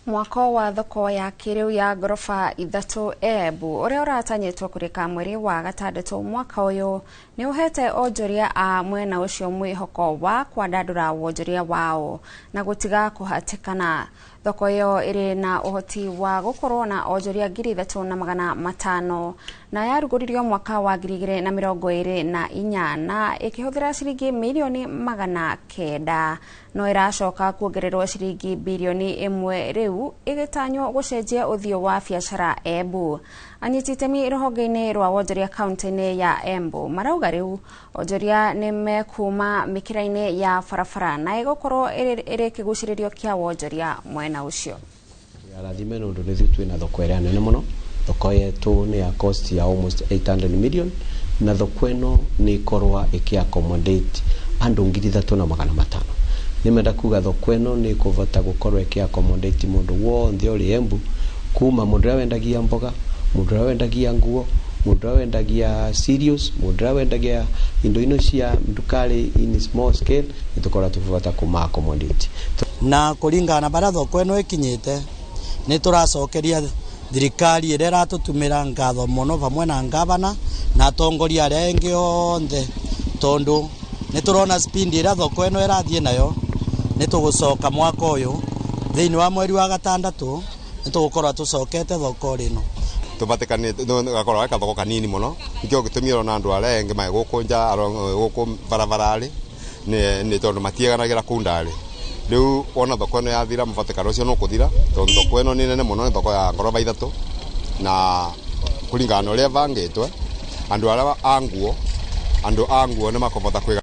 Mwako wa thoko ya kiriu ya gorofa ithatu Embu uria uratanyitwo kurika mweri wa gatandatu mwaka uyu ni uhete onjoria a mwena ucio mwihoko wa kwandandura wonjoria wao na gutiga kuhatikana. Thoko iyo iri na uhoti wa gukorwo na onjoria 3,500 na yaruguririo mwaka wa 2024 na ikihuthira ciringi milioni 900 no iracoka kuongererwo ciringi bilioni 1 riu igitanyo gucenjia uthio wa biashara Embu. Anyiti itemi ruhonge-ini rwa wonjoria kaunti-ini ya Embu marauga riu onjoria ni mekuma mikira-ini ya barabara na igukorwo iri kiguciririo kia wonjoria mwena ucio. Arathime nundu rithu twina thoko ria nene muno. Thoko yetu ni ya cost ya almost 800 million na thoko ino ni ikorwa ikiaccommodate andu 3,500. Nimenda kuga thoko ino ni kuvota gukorwa ikiaccommodate mundu wonthe uri Embu, kuma mundu uria wendagia mboga, mundu uria wendagia nguo, mundu uria wendagia cereals, mundu uria wendagia indo ino cia ndukari in small scale, itukora tuvota kuma accommodate. Na kuringana bara thoko ino ikinyite ni turacokeria thirikari ire ratutumira ngatho muno vamwe na ngavana na atongoria aria engi onthe tondu ni turona speed ira thoko ino irathie nayo ni tugucoka mwaka uyu thiini wa mweri wa gatandatu ni tugukorwa tucokete thoko rino tubatikane gakorwa ka thoko kanini muno ikio gitumira na andu aria engi mai gukunja guku barabarari ni tondu matieganagira kundari. Riu ona thoko ino yathira mubatikano ucio no kuthira tondu thoko ino ni nene muno, thoko ya ngoroba ithatu na kuringana uria bangitwe andu aria anguo ni makobota kwiga